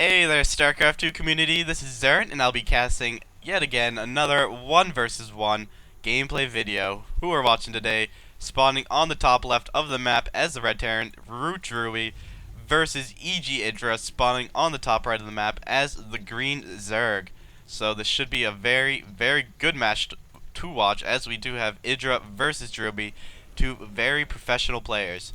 Hey there, Starcraft 2 community. This is Zerent, and I'll be casting yet again another 1 versus 1 gameplay video. Who we're watching today, spawning on the top left of the map as the Red Terran, ROOTDrewbie, versus Idra, spawning on the top right of the map as the Green Zerg. So this should be a very, very good match to watch, as we do have Idra versus Drewbie, two very professional players.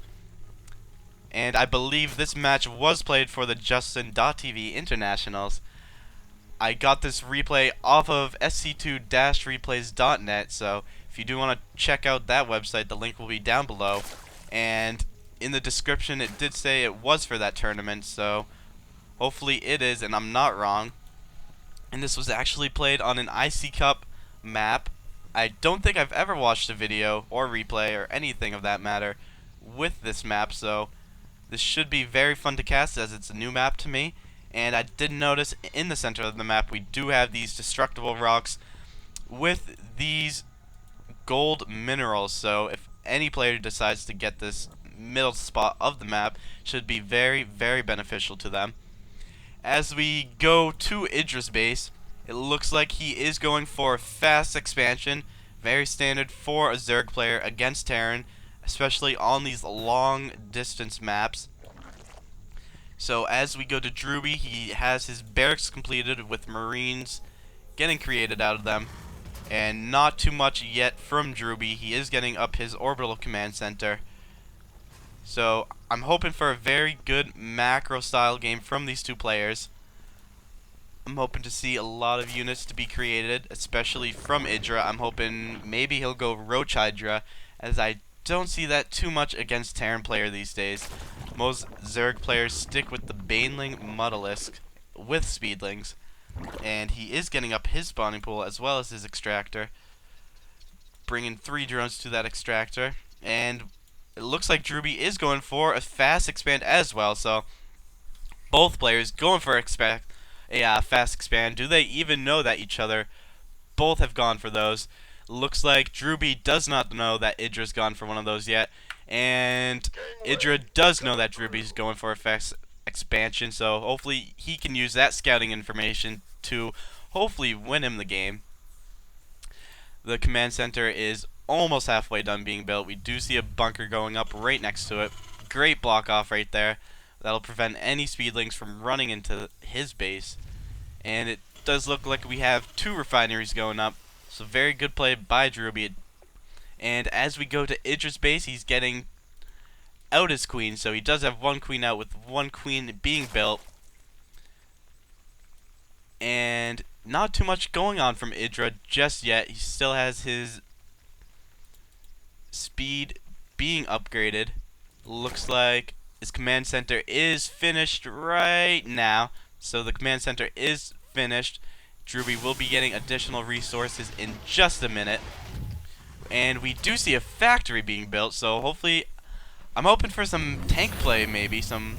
And I believe this match was played for the Justin.tv Internationals. I got this replay off of sc2-replays.net, so if you do want to check out that website, the link will be down below. And in the description it did say it was for that tournament, so hopefully it is and I'm not wrong. And this was actually played on an IC Cup map. I don't think I've ever watched a video or replay or anything of that matter with this map, so this should be very fun to cast as it's a new map to me. And I did notice in the center of the map we do have these destructible rocks with these gold minerals. So if any player decides to get this middle spot of the map, should be very, very beneficial to them. As we go to Idra's base, it looks like he is going for a fast expansion. Very standard for a Zerg player against Terran, especially on these long distance maps. So as we go to Drewbie, he has his barracks completed with Marines getting created out of them, and not too much yet from Drewbie. He is getting up his orbital command center. So I'm hoping for a very good macro style game from these two players. I'm hoping to see a lot of units to be created, especially from Idra. I'm hoping maybe he'll go Roach Hydra, as I don't see that too much against Terran player these days. Most Zerg players stick with the Baneling Mutalisk with Speedlings, and he is getting up his spawning pool as well as his extractor, bringing 3 drones to that extractor. And it looks like Drewbie is going for a fast expand as well, so both players going for a fast expand. Do they even know that each other? Both have gone for those. Looks like Drewbie does not know that Idra's gone for one of those yet, and Idra does know that Drewbie's going for a fast expansion, so hopefully he can use that scouting information to hopefully win him the game. The command center is almost halfway done being built. We do see a bunker going up right next to it. Great block off right there. That'll prevent any speedlings from running into his base. And it does look like we have 2 refineries going up. So very good play by Drewbie. And as we go to Idra's base, he's getting out his queen. So he does have 1 queen out with 1 queen being built. And not too much going on from Idra just yet. He still has his speed being upgraded. Looks like his command center is finished right now. So the command center is finished. Drewbie will be getting additional resources in just a minute. And we do see a factory being built, so hopefully I'm hoping for some tank play, maybe some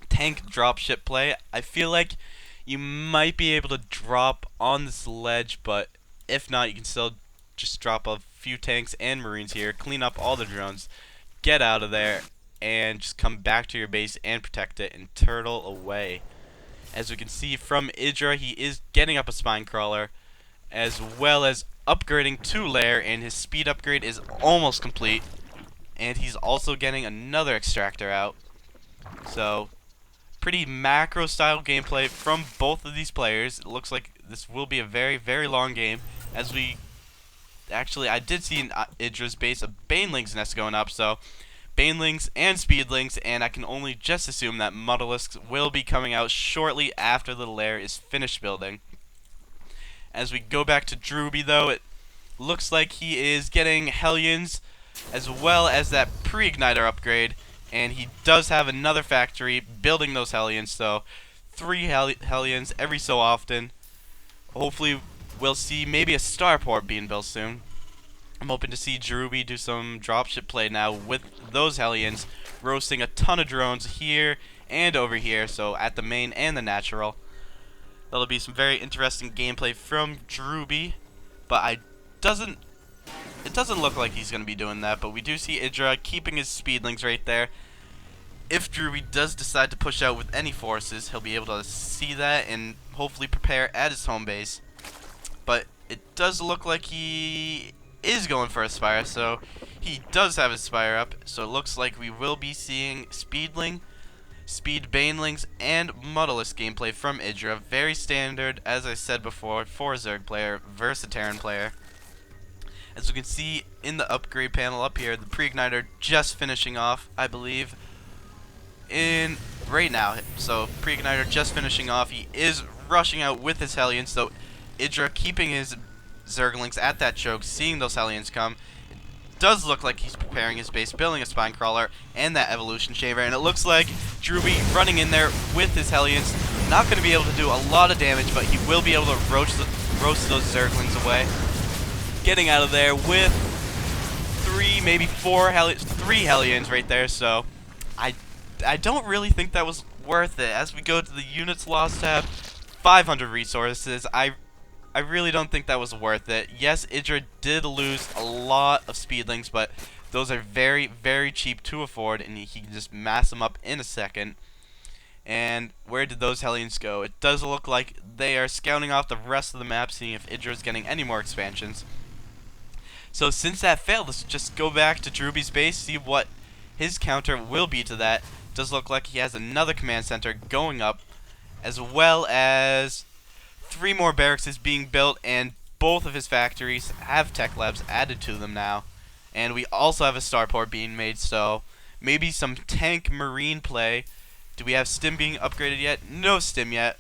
tank dropship play. I feel like you might be able to drop on this ledge, but if not, you can still just drop a few tanks and Marines here, clean up all the drones, get out of there, and just come back to your base and protect it and turtle away. As we can see from Idra, he is getting up a spine crawler, as well as upgrading 2 lair, and his speed upgrade is almost complete. And he's also getting another extractor out. So, pretty macro style gameplay from both of these players. It looks like this will be a very, very long game. As we actually, I did see in Idra's base a Baneling's nest going up, so Banelings and Speedlings, and I can only just assume that Mutalisks will be coming out shortly after the lair is finished building. As we go back to Drewbie though, it looks like he is getting Hellions as well as that pre-igniter upgrade, and he does have another factory building those Hellions, so 3 Hellions every so often. Hopefully we'll see maybe a starport being built soon. I'm hoping to see Drewbie do some dropship play now with those Hellions, roasting a ton of drones here and over here, so at the main and the natural. That'll be some very interesting gameplay from Drewbie, but it doesn't look like he's going to be doing that, but we do see Idra keeping his speedlings right there. if Drewbie does decide to push out with any forces, he'll be able to see that and hopefully prepare at his home base. But it does look like he is going for a Spire, so he does have his Spire up, so it looks like we will be seeing Speedling, Speed Banelings, and Mudderless gameplay from Idra. Very standard, as I said before, for a Zerg player versus a Terran player. As you can see in the upgrade panel up here, the pre-igniter just finishing off, I believe, in right now. So pre-igniter just finishing off. He is rushing out with his Hellions, so Idra keeping his Zerglings at that choke, seeing those Hellions come. It does look like he's preparing his base, building a Spine Crawler and that Evolution Chamber, and it looks like Drewbie running in there with his Hellions. Not going to be able to do a lot of damage, but he will be able to roast those Zerglings away. Getting out of there with three Hellions right there, so I don't really think that was worth it. As we go to the Units Lost tab, 500 resources, I really don't think that was worth it. Yes, Idra did lose a lot of Speedlings, but those are very, very cheap to afford, and he can just mass them up in a second. And where did those Hellions go? It does look like they are scouting off the rest of the map, seeing if Idra is getting any more expansions. So since that failed, let's just go back to Drewbie's base, see what his counter will be to that. It does look like he has another command center going up, as well as 3 more barracks is being built, and both of his factories have tech labs added to them now. And we also have a starport being made, so maybe some tank marine play. Do we have stim being upgraded yet? No stim yet.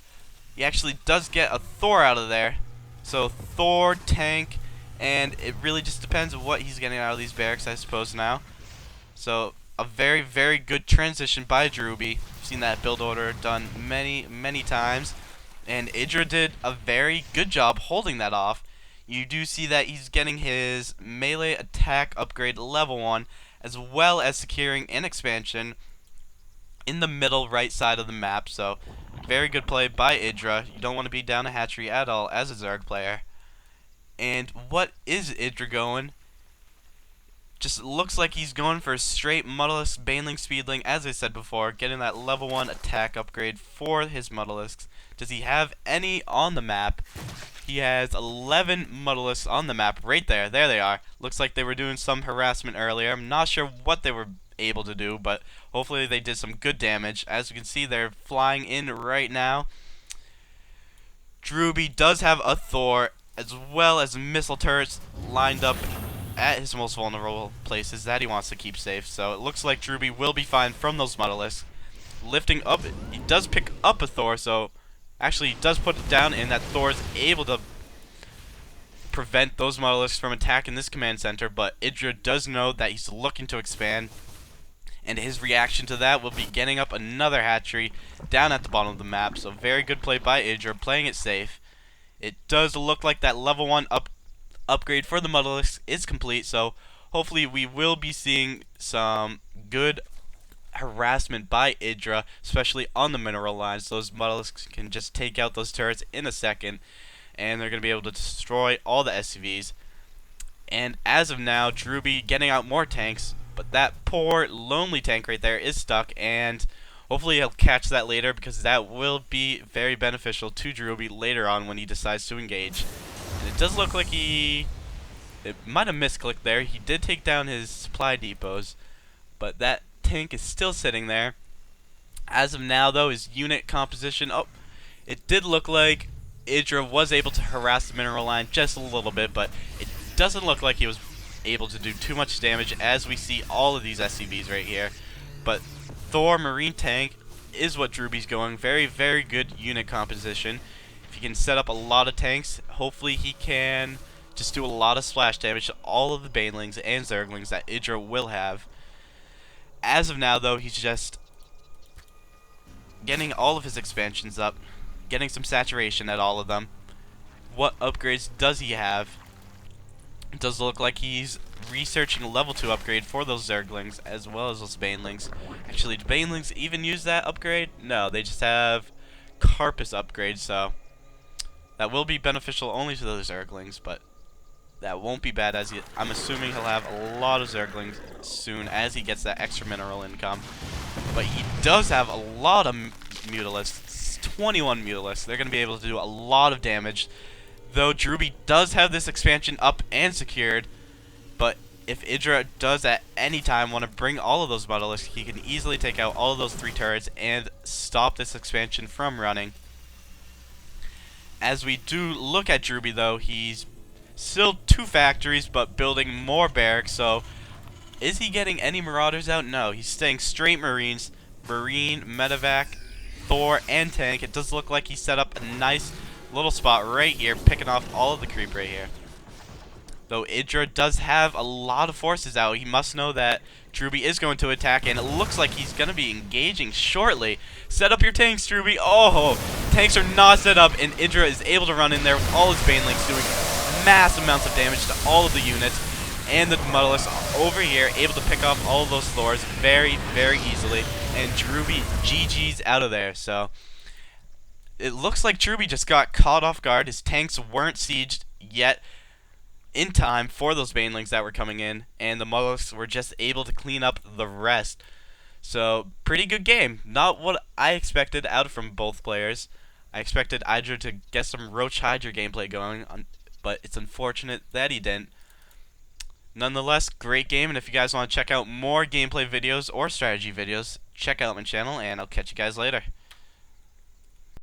He actually does get a Thor out of there. So Thor, tank, and it really just depends on what he's getting out of these barracks, I suppose, now. So a very, very good transition by Drewbie. I've seen that build order done many, many times. And Idra did a very good job holding that off. You do see that he's getting his melee attack upgrade level 1, as well as securing an expansion in the middle right side of the map. So very good play by Idra. You don't want to be down a hatchery at all as a Zerg player. And what is Idra going? Just looks like he's going for a straight Mudderless Baneling Speedling, as I said before, getting that level 1 attack upgrade for his Mudderless. Does he have any on the map? He has 11 Mudderless on the map right there. There they are. Looks like they were doing some harassment earlier. I'm not sure what they were able to do, but hopefully they did some good damage. As you can see, they're flying in right now. Drewbie does have a Thor, as well as missile turrets lined up at his most vulnerable places that he wants to keep safe. So it looks like Drewbie will be fine from those Mudderless. Lifting up, he does pick up a Thor, so actually he does put it down, and that Thor is able to prevent those Mudderless from attacking this command center. But Idra does know that he's looking to expand, and his reaction to that will be getting up another hatchery down at the bottom of the map. So very good play by Idra, playing it safe. It does look like that level 1 upgrade for the Mudderless is complete, so hopefully we will be seeing some good harassment by Idra, especially on the mineral lines. Those Mudderless can just take out those turrets in a second, and they're going to be able to destroy all the SCVs. And as of now, Drewbie getting out more tanks, but that poor lonely tank right there is stuck, and hopefully he'll catch that later, because that will be very beneficial to Drewbie later on when he decides to engage. And it does look like it might have misclicked there. He did take down his supply depots, but that tank is still sitting there. As of now, though, his unit composition, it did look like Idra was able to harass the mineral line just a little bit, but it doesn't look like he was able to do too much damage, as we see all of these SCVs right here. But Thor Marine Tank is what Drewbie's going. Very, very good unit composition. If he can set up a lot of tanks, hopefully he can just do a lot of splash damage to all of the Banelings and Zerglings that Idra will have. As of now, though, he's just getting all of his expansions up, getting some saturation at all of them. What upgrades does he have? It does look like he's researching a level 2 upgrade for those Zerglings as well as those Banelings. Actually, do Banelings even use that upgrade? No, they just have Carpus upgrade, so that will be beneficial only to those Zerglings, but that won't be bad, I'm assuming he'll have a lot of Zerglings soon as he gets that extra mineral income. but he does have a lot of Mutalisks. 21 Mutalisks. They're going to be able to do a lot of damage. Though Drewbie does have this expansion up and secured, but if Idra does at any time want to bring all of those Mutalisks, he can easily take out all of those 3 turrets and stop this expansion from running. As we do look at Drewbie, though, he's still 2 factories, but building more barracks. So, is he getting any Marauders out? No, he's staying straight Marines, Marine, Medevac, Thor, and Tank. It does look like he set up a nice little spot right here, picking off all of the creep right here. Though Idra does have a lot of forces out, he must know that Drewbie is going to attack, and it looks like he's going to be engaging shortly. Set up your tanks, Drewbie. Oh, tanks are not set up, and Idra is able to run in there with all his Banelings, doing massive amounts of damage to all of the units. And the Mutalisks over here able to pick off all of those Thors very, very easily. And Drewbie GG's out of there. So it looks like Drewbie just got caught off guard. His tanks weren't sieged yet in time for those Banelings that were coming in, and the Mutalisks were just able to clean up the rest. So, pretty good game. Not what I expected out from both players. I expected Idra to get some Roach Hydra gameplay going, but it's unfortunate that he didn't. Nonetheless, great game, and if you guys want to check out more gameplay videos or strategy videos, check out my channel, and I'll catch you guys later.